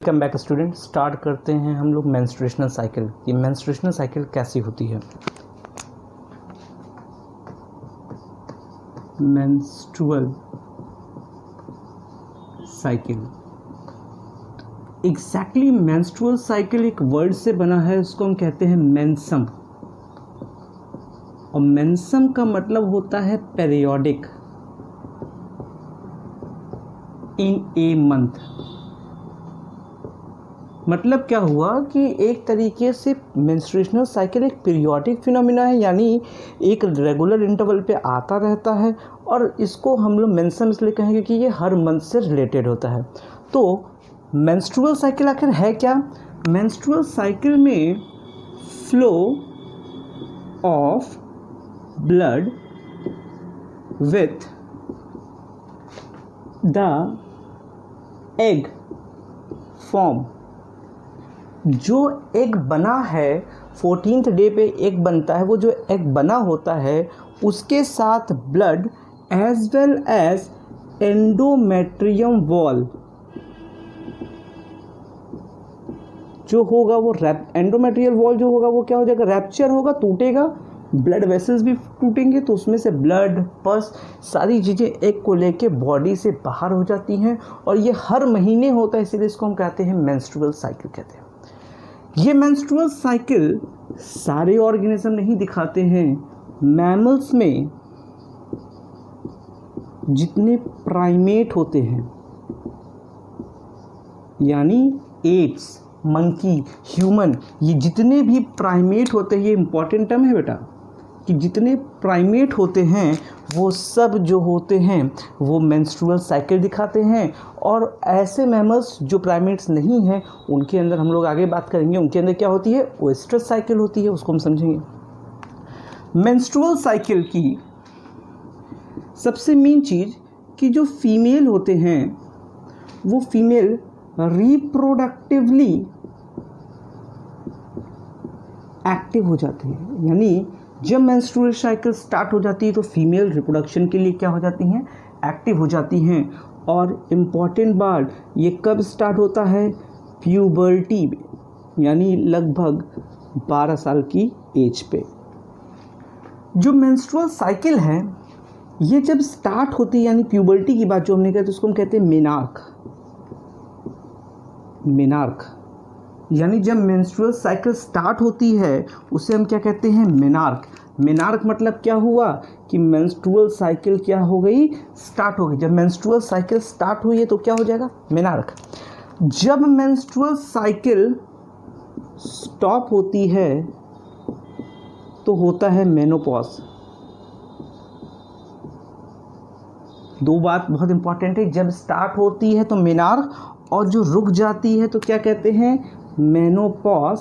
Welcome back student. Start करते हैं हम लोग मेंस्ट्रुएशनल साइकिल। ये मेंस्ट्रुएशनल साइकिल कैसी होती है? Menstrual cycle exactly menstrual cycle एक वर्ड से बना है, उसको हम कहते हैं मेंसम। और मेंसम का मतलब होता है पीरियोडिक इन ए मंथ। मतलब क्या हुआ कि एक तरीके से मेंस्ट्रुएशनल साइकिल एक पीरियोडिक फिनोमिना है, यानी एक रेगुलर इंटरवल पे आता रहता है। और इसको हम लोग मेंसम इसलिए कहेंगे कि ये हर मंथ से रिलेटेड होता है। तो मेंस्ट्रुअल साइकिल आखिर है क्या? मेंस्ट्रुअल साइकिल में flow of blood with the egg form. जो एग बना है 14th डे पे एग बनता है, वो जो एग बना होता है उसके साथ blood as well as endometrium wall जो होगा वो एंडोमेट्रियल वॉल जो होगा वो क्या हो जाएगा? रैप्चर होगा, टूटेगा, ब्लड वेसल्स भी टूटेंगे, तो उसमें से ब्लड पस सारी चीज़ें एग को लेके बॉडी से बाहर हो जाती हैं। और ये हर महीने होता है, इसीलिए इसको हम कहते हैं मेंस्ट्रुअल साइकिल कहते हैं। ये मेंस्ट्रुअल साइकिल सारे ऑर्गेनिज्म नहीं दिखाते हैं। मैमल्स में जितने प्राइमेट होते हैं, यानी एप्स, मंकी, ह्यूमन, ये जितने भी प्राइमेट होते हैं, ये इंपॉर्टेंट टर्म है बेटा, कि जितने प्राइमेट होते हैं वो सब जो होते हैं वो मेंस्ट्रुअल साइकिल दिखाते हैं। और ऐसे मैमल्स जो प्राइमेट्स नहीं हैं उनके अंदर हम लोग आगे बात करेंगे, उनके अंदर क्या होती है? ओएस्ट्रस साइकिल होती है, उसको हम समझेंगे। मेंस्ट्रुअल साइकिल की सबसे मेन चीज़ कि जो फीमेल होते हैं वो फीमेल रिप्रोडक्टिवली एक्टिव हो जाते हैं। यानी जब मेंस्ट्रुअल साइकिल स्टार्ट हो जाती है तो फीमेल रिप्रोडक्शन के लिए क्या हो जाती हैं? एक्टिव हो जाती हैं। और इम्पॉर्टेंट बात, ये कब स्टार्ट होता है? प्यूबर्टी में, यानी लगभग 12 साल की एज पे। जो मेंस्ट्रुअल साइकिल है ये जब स्टार्ट होती है, यानी प्यूबर्टी की बात जो हमने कही, तो उसको हम कहते हैं मेनार्क। यानी जब मेंस्ट्रुअल साइकिल स्टार्ट होती है उसे हम क्या कहते हैं? मेनार्क। मेनार्क मतलब क्या हुआ कि मेंस्ट्रुअल साइकिल क्या हो गई? स्टार्ट हो गई। जब मेंस्ट्रुअल साइकिल स्टार्ट हुई है तो क्या हो जाएगा? मेनार्क। जब मेंस्ट्रुअल साइकिल स्टॉप होती है तो होता है मेनोपॉज। दो बात बहुत इंपॉर्टेंट है, जब स्टार्ट होती है तो मेनार्क, और जो रुक जाती है तो क्या कहते हैं? मेनोपॉज।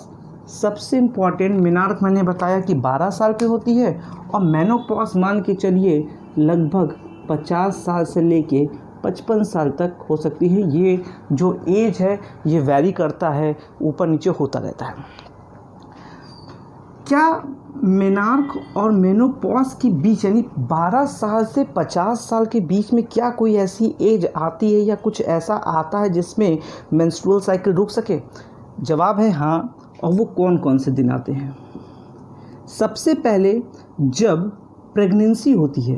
सबसे इम्पॉर्टेंट, मेनार्क मैंने बताया कि 12 साल पे होती है, और मेनोपॉज मान के चलिए लगभग 50 साल से लेके 55 साल तक हो सकती है। ये जो एज है ये वैरी करता है, ऊपर नीचे होता रहता है। क्या मेनार्क और मेनोपॉज के बीच, यानी 12 साल से 50 साल के बीच में क्या कोई ऐसी एज आती है या कुछ ऐसा आता है जिसमें मेंस्ट्रुअल साइकिल रुक सके? जवाब है हाँ। और वो कौन कौन से दिन आते हैं? सबसे पहले जब प्रेगनेंसी होती है,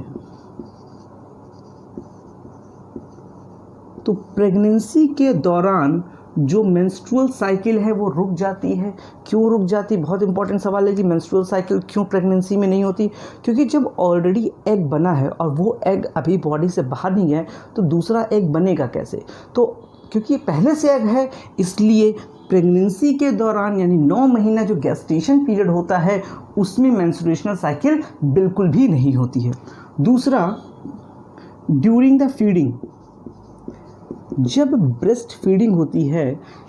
तो प्रेगनेंसी के दौरान जो मेंस्ट्रुअल साइकिल है वो रुक जाती है। क्यों रुक जाती? बहुत इंपॉर्टेंट सवाल है कि मेंस्ट्रुअल साइकिल क्यों प्रेगनेंसी में नहीं होती? क्योंकि जब ऑलरेडी एग बना है और वो एग अभी बॉडी से बाहर नहीं है तो दूसरा एग बनेगा कैसे? तो क्योंकि पहले से एग है, इसलिए प्रेगनेंसी के दौरान, यानी 9 महीना जो गेस्टेशन पीरियड होता है उसमें मेंस्ट्रुएशनल साइकिल बिल्कुल भी नहीं होती है। दूसरा, ड्यूरिंग द फीडिंग, जब ब्रेस्ट फीडिंग होती है,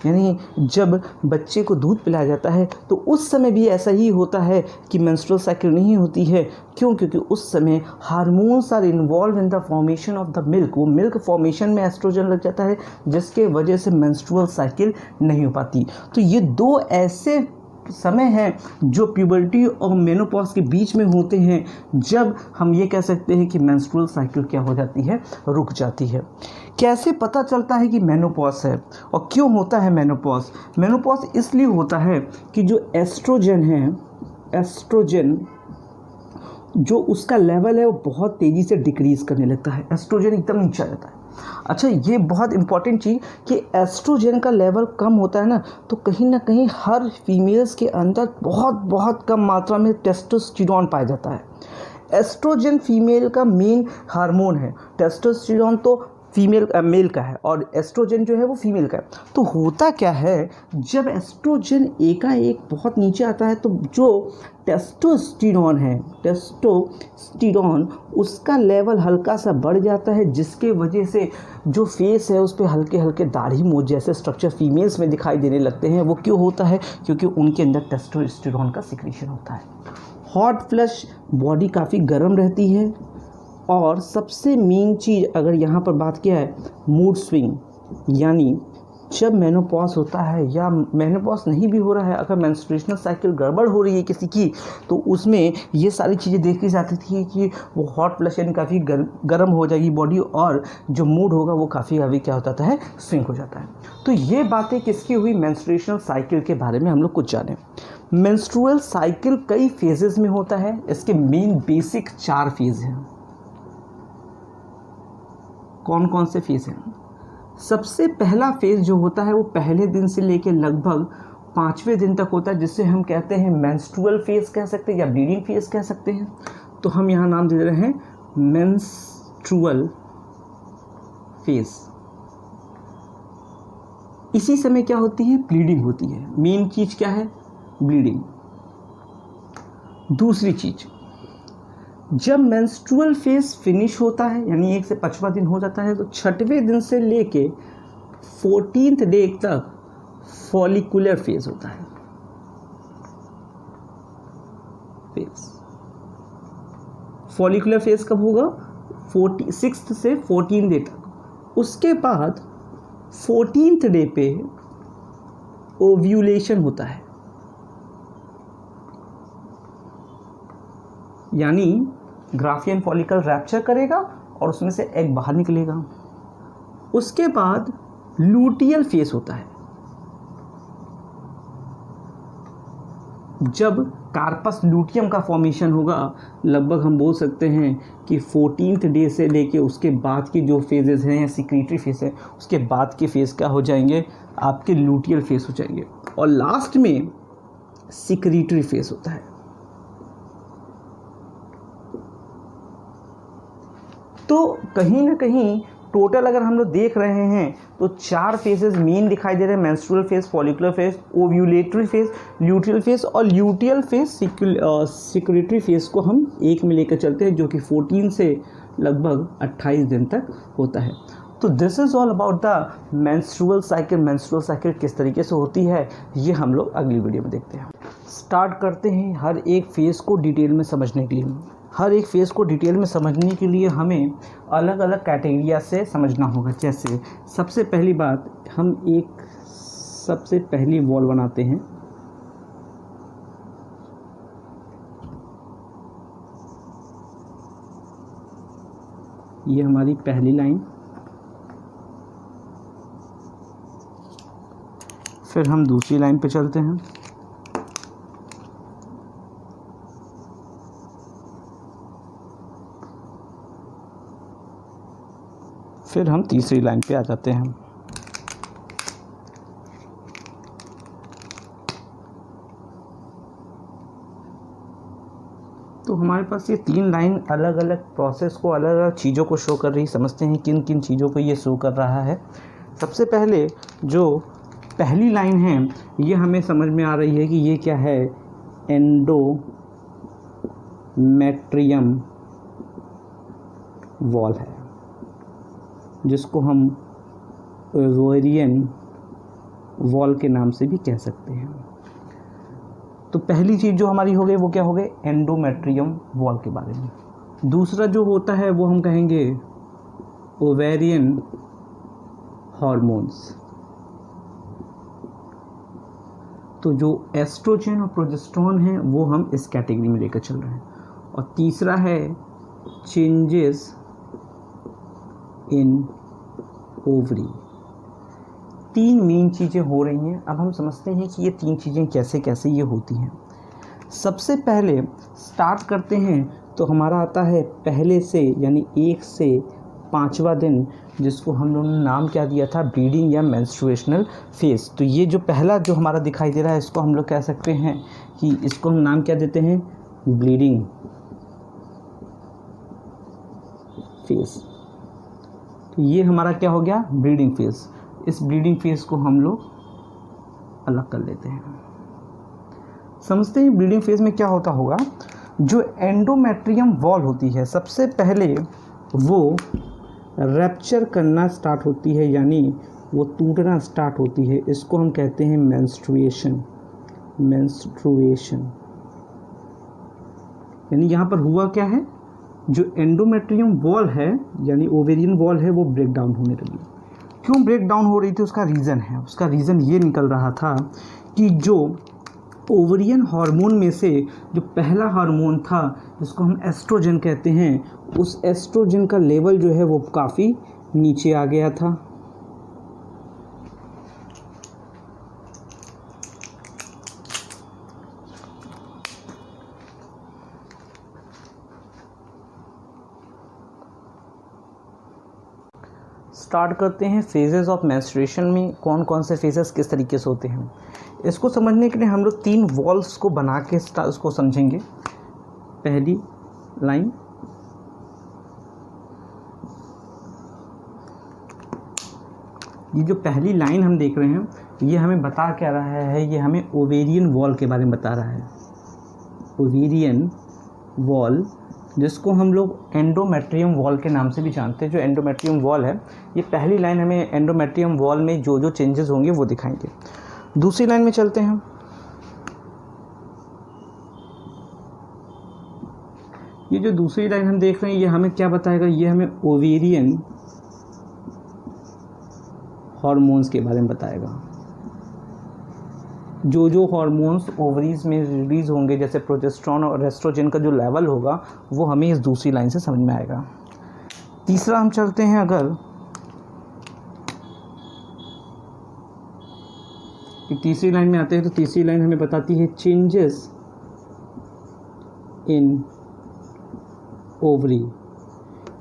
यानी जब बच्चे को दूध पिलाया जाता है, तो उस समय भी ऐसा ही होता है कि मेंस्ट्रुअल साइकिल नहीं होती है। क्यों? क्योंकि उस समय hormones are involved in the formation of the milk. वो मिल्क फॉर्मेशन में एस्ट्रोजन लग जाता है, जिसके वजह से मेंस्ट्रुअल साइकिल नहीं हो पाती। तो ये दो ऐसे समय है जो प्यूबर्टी और मेनोपॉज के बीच में होते हैं, जब हम ये कह सकते हैं कि मेंस्ट्रुअल साइकिल क्या हो जाती है, रुक जाती है। कैसे पता चलता है कि मेनोपॉज है और क्यों होता है मेनोपॉज? मेनोपॉज इसलिए होता है कि जो एस्ट्रोजन है, एस्ट्रोजन जो उसका लेवल है वो बहुत तेज़ी से डिक्रीज़ करने लगता है, एस्ट्रोजन एकदम नीचे आ जाता है। अच्छा, ये बहुत इंपॉर्टेंट चीज़ कि एस्ट्रोजन का लेवल कम होता है ना, तो कहीं ना कहीं हर फीमेल्स के अंदर बहुत बहुत कम मात्रा में टेस्टोस्टेरोन पाया जाता है। एस्ट्रोजन फीमेल का मेन हार्मोन है, टेस्टोस्टेरोन तो मेल का है और एस्ट्रोजन जो है वो फीमेल का है। तो होता क्या है, जब एस्ट्रोजन एकाएक बहुत नीचे आता है तो जो टेस्टोस्टेरोन है, टेस्टोस्टेरोन उसका लेवल हल्का सा बढ़ जाता है, जिसके वजह से जो फेस है उस पर हल्के हल्के दाढ़ी मूंछ जैसे स्ट्रक्चर फीमेल्स में दिखाई देने लगते हैं। वो क्यों होता है? क्योंकि उनके अंदर टेस्टोस्टेरोन का सिक्रीशन होता है। हॉट फ्लश, बॉडी काफ़ी गर्म रहती है। और सबसे मेन चीज़ अगर यहाँ पर बात किया है, मूड स्विंग, यानी जब मेनोपॉज होता है या मेनोपॉज नहीं भी हो रहा है, अगर मेंस्ट्रुएशनल साइकिल गड़बड़ हो रही है किसी की, तो उसमें ये सारी चीज़ें देखी जाती थी कि वो हॉट फ्लश यानी काफ़ी गर्म हो जाएगी बॉडी, और जो मूड होगा वो काफ़ी क्या हो जाता है, स्विंग हो जाता है। तो ये बातें किसकी हुई? मेंस्ट्रुएशनल साइकिल के बारे में हम लोग कुछ जानें। मेंस्ट्रुअल साइकिल कई फेजेस में होता है, इसके मेन बेसिक 4 फेज़ हैं। कौन कौन से फेज़ हैं? सबसे पहला फेज़ जो होता है वो पहले दिन से लेकर लगभग 5वें दिन तक होता है, जिससे हम कहते हैं मेंस्ट्रुअल फेज़ कह सकते हैं या ब्लीडिंग फेज़ कह सकते हैं। तो हम यहाँ नाम दे रहे हैं मेंस्ट्रुअल फेज़। इसी समय क्या होती है? ब्लीडिंग होती है। मेन चीज़ क्या है? ब्लीडिंग। दूसरी चीज़, जब मेंस्ट्रुअल फेज फिनिश होता है यानी 1 से 5वां दिन हो जाता है, तो 6वें दिन से लेके 14th डे तक फॉलिकुलर फेज होता है। फॉलिकुलर फेज कब होगा? 6 से 14 डे तक। उसके बाद 14th डे पे ओव्यूलेशन होता है, यानी ग्राफियन फॉलिकल रैप्चर करेगा और उसमें से एग बाहर निकलेगा। उसके बाद लूटियल फेज होता है, जब कार्पस लूटियम का फॉर्मेशन होगा। लगभग हम बोल सकते हैं कि 14th डे से लेके उसके बाद के जो फेजेस हैं या सिक्रीटरी फेज है, उसके बाद के फेज क्या हो जाएंगे? आपके लूटियल फेज हो जाएंगे। और लास्ट में सिक्रीटरी फेज होता है। तो कहीं ना कहीं टोटल अगर हम लोग देख रहे हैं तो 4 फेजेस मेन दिखाई दे रहे हैं, menstrual phase, follicular phase, ovulatory phase, luteal phase और ल्यूटियल फेज सिक्रीटरी फेज को हम एक में लेकर चलते हैं, जो कि 14 से लगभग 28 दिन तक होता है। तो this is all about the menstrual cycle. Menstrual cycle किस तरीके से होती है ये हम लोग अगली वीडियो में देखते हैं। स्टार्ट करते हैं हर एक फेज़ को डिटेल में समझने के लिए। हर एक फेज़ को डिटेल में समझने के लिए हमें अलग अलग कैटेगरिया से समझना होगा। जैसे सबसे पहली बात, हम एक सबसे पहली वॉल बनाते हैं। ये हमारी पहली लाइन, फिर हम दूसरी लाइन पे चलते हैं, फिर हम तीसरी लाइन पे आ जाते हैं। तो हमारे पास ये 3 लाइन अलग अलग प्रोसेस को, अलग अलग चीज़ों को शो कर रही। समझते हैं किन किन चीज़ों को ये शो कर रहा है। सबसे पहले जो पहली लाइन है ये हमें समझ में आ रही है कि ये क्या है? एंडोमेट्रियम वॉल है, जिसको हम ओवेरियन वॉल के नाम से भी कह सकते हैं। तो पहली चीज़ जो हमारी हो गई वो क्या हो गई? एंडोमेट्रियम वॉल के बारे में। दूसरा जो होता है वो हम कहेंगे ओवेरियन हार्मोन्स। तो जो एस्ट्रोजन और प्रोजेस्टेरोन है वो हम इस कैटेगरी में लेकर चल रहे हैं। और तीसरा है चेंजेस इन ओवरी। 3 मेन चीज़ें हो रही हैं। अब हम समझते हैं कि ये 3 चीज़ें कैसे कैसे ये होती हैं। सबसे पहले स्टार्ट करते हैं तो हमारा आता है पहले से, यानी 1 से 5वां दिन, जिसको हम लोगों ने नाम क्या दिया था, ब्लीडिंग या मेंस्ट्रुएशनल फेज। तो ये जो पहला जो हमारा दिखाई दे रहा है इसको हम लोग कह सकते हैं कि इसको हम नाम क्या देते हैं, ब्लीडिंग फेज। तो ये हमारा क्या हो गया, ब्लीडिंग फेज। इस ब्लीडिंग फेज को हम लोग अलग कर लेते हैं। समझते हैं ब्लीडिंग फेज में क्या होता होगा। जो एंडोमेट्रियम वॉल होती है सबसे पहले वो रैप्चर करना स्टार्ट होती है, यानी वो टूटना स्टार्ट होती है। इसको हम कहते हैं मेंस्ट्रुएशन। यानी यहाँ पर हुआ क्या है, जो एंडोमेट्रियम वॉल है यानी ओवेरियन वॉल है वो ब्रेक डाउन होने लगी। क्यों ब्रेक डाउन हो रही थी, उसका रीज़न है। उसका रीज़न ये निकल रहा था कि जो ओवरियन हार्मोन में से जो पहला हार्मोन था जिसको हम एस्ट्रोजन कहते हैं, उस एस्ट्रोजन का लेवल जो है वो काफ़ी नीचे आ गया था। स्टार्ट करते हैं फेजेस ऑफ मेंस्ट्रुएशन में कौन कौन से फेजेस किस तरीके से होते हैं। इसको समझने के लिए हम लोग 3 वॉल्स को बना के उसको समझेंगे। पहली लाइन, ये जो पहली लाइन हम देख रहे हैं ये हमें बता क्या रहा है, ये हमें ओवेरियन वॉल के बारे में बता रहा है। ओवेरियन वॉल, जिसको हम लोग एंडोमेट्रियम वॉल के नाम से भी जानते हैं। जो एंडोमेट्रियम वॉल है, ये पहली लाइन हमें एंडोमेट्रियम वॉल में जो जो चेंजेस होंगे वो दिखाएंगे। दूसरी लाइन में चलते हैं। ये जो दूसरी लाइन हम देख रहे हैं ये हमें क्या बताएगा, ये हमें ओवेरियन हार्मोन्स के बारे में बताएगा। जो जो हार्मोन्स ओवरीज में रिलीज होंगे, जैसे प्रोजेस्टेरोन और एस्ट्रोजन का जो लेवल होगा वो हमें इस दूसरी लाइन से समझ में आएगा। तीसरा हम चलते हैं, अगर तीसरी लाइन में आते हैं तो तीसरी लाइन हमें बताती है चेंजेस इन ओवरी,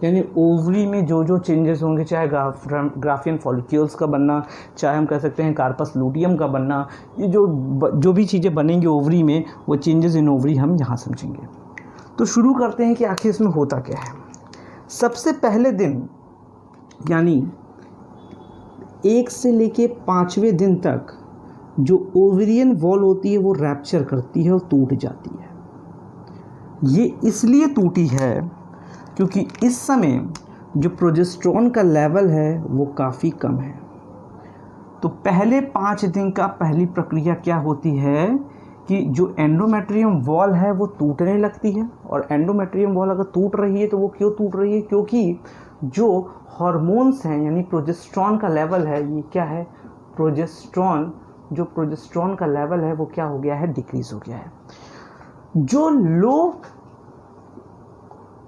यानी ओवरी में जो जो चेंजेस होंगे, चाहे ग्राफियन फॉलिक्यूल्स का बनना, चाहे हम कह सकते हैं कार्पस लूटियम का बनना, ये जो भी चीज़ें बनेंगी ओवरी में, वो चेंजेस इन ओवरी हम यहाँ समझेंगे। तो शुरू करते हैं कि आखिर इसमें होता क्या है। सबसे पहले दिन यानी 1 से लेके 5वें दिन तक जो ओवेरियन वॉल होती है वो रैप्चर करती है और टूट जाती है। ये इसलिए टूटी है क्योंकि इस समय जो प्रोजेस्टेरोन का लेवल है वो काफ़ी कम है। तो पहले 5 दिन का पहली प्रक्रिया क्या होती है कि जो एंडोमेट्रियम वॉल है वो टूटने लगती है। और एंडोमेट्रियम वॉल अगर टूट रही है तो वो क्यों टूट रही है, क्योंकि जो हार्मोन्स हैं यानी प्रोजेस्टेरोन का लेवल है, ये क्या है, प्रोजेस्टेरोन का लेवल है वो क्या हो गया है, डिक्रीज हो गया है। जो लो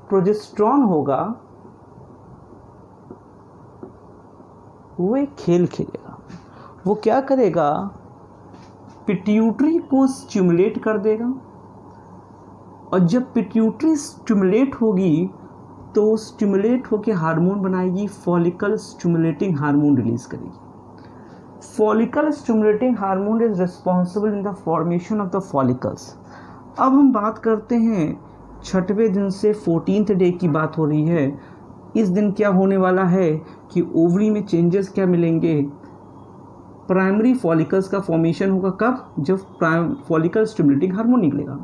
प्रोजेस्टेरोन होगा वो एक खेल खेलेगा। वो क्या करेगा, पिट्यूटरी को स्टिमुलेट कर देगा, और जब पिट्यूटरी स्टिमुलेट होगी तो स्टिमुलेट होकर हार्मोन बनाएगी, फॉलिकल स्टिमुलेटिंग हार्मोन रिलीज करेगी। Follicle stimulating hormone is responsible in the formation of the follicles. अब हम बात करते हैं 6वें दिन से 14th डे की बात हो रही है। इस दिन क्या होने वाला है कि ओवरी में चेंजेस क्या मिलेंगे, प्राइमरी फॉलिकल्स का फॉर्मेशन होगा। कब, जब फॉलिकल स्टिमुलेटिंग हार्मोन निकलेगा।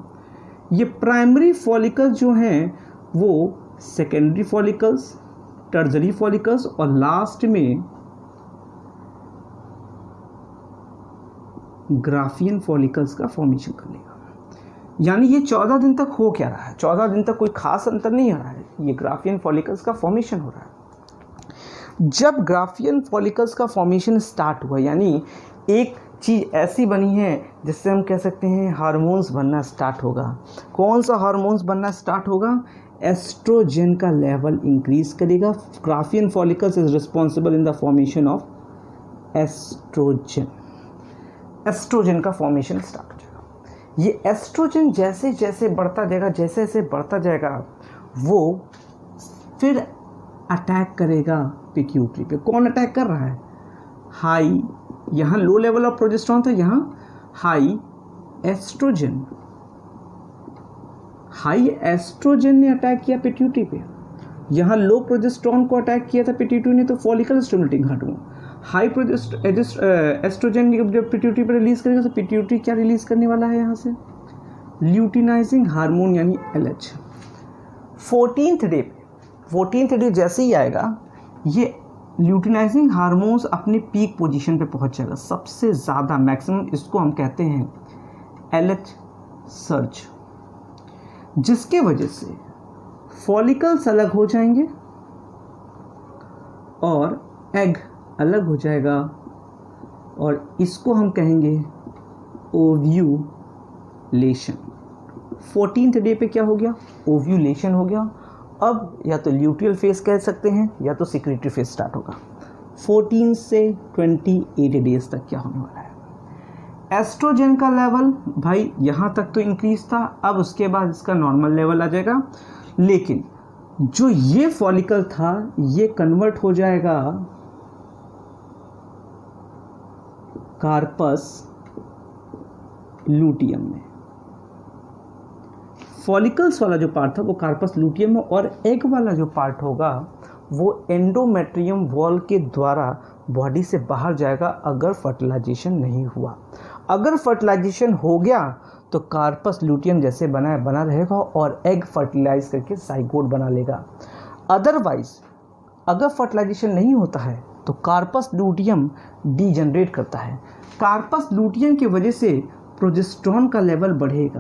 ये प्राइमरी फॉलिकल्स जो हैं वो सेकेंडरी फॉलिकल्स, टर्जरी फॉलिकल्स और लास्ट में ग्राफियन फॉलिकल्स का फॉर्मेशन कर लेगा। यानी ये 14 दिन तक हो क्या रहा है, 14 दिन तक कोई खास अंतर नहीं आ रहा है, ये ग्राफियन फॉलिकल्स का फॉर्मेशन हो रहा है। जब ग्राफियन फॉलिकल्स का फॉर्मेशन स्टार्ट हुआ, यानी एक चीज़ ऐसी बनी है जिससे हम कह सकते हैं हार्मोन्स बनना स्टार्ट होगा। कौन सा हार्मोन्स बनना स्टार्ट होगा? एस्ट्रोजन का लेवल इंक्रीज करेगा। Graafian follicles is responsible in the formation of estrogen. Estrogen का फॉर्मेशन स्टार्ट हो जाएगा। ये एस्ट्रोजन जैसे जैसे बढ़ता जाएगा, जैसे जैसे बढ़ता जाएगा, वो फिर अटैक करेगा पिट्यूटरी पे। कौन अटैक कर रहा है? हाई, यहाँ लो लेवल ऑफ प्रोजेस्टेरॉन था, यहाँ हाई एस्ट्रोजन। हाई एस्ट्रोजन ने अटैक किया पिट्यूटरी पे। यहाँ लो प्रोजेस्टेरॉन को अटैक किया था पिट्यूटरी ने, तो follicle stimulating hormone. High estrogen जब पिट्यूटरी पर रिलीज करेगा तो पिट्यूटरी क्या रिलीज करने वाला है यहाँ से? ल्यूटिनाइजिंग हार्मोन यानी LH। 14th डे जैसे ही आएगा, ये ल्यूटिनाइजिंग हार्मोन्स अपने पीक पोजीशन पे पहुंच जाएगा, सबसे ज़्यादा मैक्सिमम। इसको हम कहते हैं LH सर्ज, जिसके वजह से फॉलिकल्स अलग हो जाएंगे और एग अलग हो जाएगा, और इसको हम कहेंगे ओव्यूलेशन। 14th डे पे क्या हो गया? ओव्यूलेशन हो गया। अब या तो ल्यूटियल फेज कह सकते हैं या तो सिक्रेटरी फेज स्टार्ट होगा। 14 से 28 डेज तक क्या होने वाला है? एस्ट्रोजन का लेवल भाई यहाँ तक तो इंक्रीज था, अब उसके बाद इसका नॉर्मल लेवल आ जाएगा। लेकिन जो ये फॉलिकल था ये कन्वर्ट हो जाएगा कार्पस लूटियम में। फॉलिकल्स वाला जो पार्ट था वो कार्पस लूटियम में, और एग वाला जो पार्ट होगा वो एंडोमेट्रियम वॉल के द्वारा बॉडी से बाहर जाएगा अगर फर्टिलाइजेशन नहीं हुआ। अगर फर्टिलाइजेशन हो गया तो कार्पस लूटियम जैसे बना है बना रहेगा और एग फर्टिलाइज करके जाइगोट बना लेगा। अदरवाइज अगर फर्टिलाइजेशन नहीं होता है तो कार्पस लूटियम डीजनरेट करता है। कार्पस लूटियम की वजह से प्रोजेस्टेरॉन का लेवल बढ़ेगा,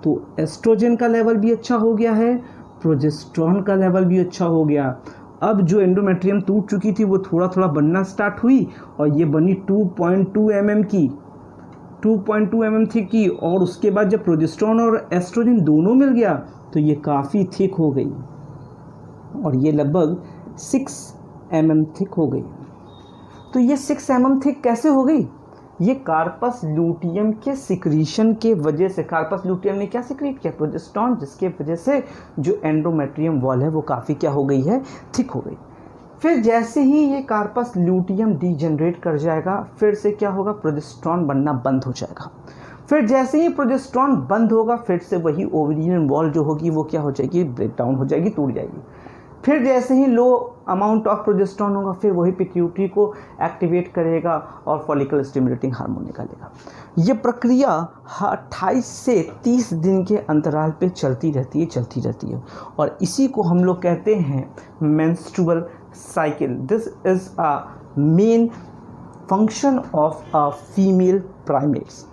तो एस्ट्रोजन का लेवल भी अच्छा हो गया है, प्रोजेस्टेरॉन का लेवल भी अच्छा हो गया। अब जो एंडोमेट्रियम टूट चुकी थी वो थोड़ा थोड़ा बनना स्टार्ट हुई और ये बनी 2.2 mm की, 2.2 mm थिक की। और उसके बाद जब प्रोजेस्टेरॉन और एस्ट्रोजन दोनों मिल गया तो ये काफ़ी थिक हो गई और ये लगभग 6 mm थिक हो गई। तो ये 6 mm थिक कैसे हो गई? ये कार्पस लूटियम के सिक्रीशन के वजह से। कार्पस लूटियम ने क्या सिक्रीट किया? प्रोजेस्टेरॉन, जिसके वजह से जो एंडोमेट्रियम वॉल है वो काफ़ी क्या हो गई है? थिक हो गई। फिर जैसे ही ये कार्पस लूटियम डीजनरेट कर जाएगा, फिर से क्या होगा? प्रोजेस्टेरॉन बनना बंद हो जाएगा। फिर जैसे ही प्रोजेस्टेरॉन बंद होगा, फिर से वही ओवेरियन वॉल जो होगी वो क्या हो जाएगी? ब्रेक डाउन हो जाएगी, टूट जाएगी। फिर जैसे ही लो अमाउंट ऑफ प्रोजेस्टेरॉन होगा, फिर वही पिट्यूटरी को एक्टिवेट करेगा और फॉलिकल स्टिमुलेटिंग हार्मोन निकालेगा। ये प्रक्रिया 28 से 30 दिन के अंतराल पे चलती रहती है और इसी को हम लोग कहते हैं menstrual cycle. This is a main function of a female primates.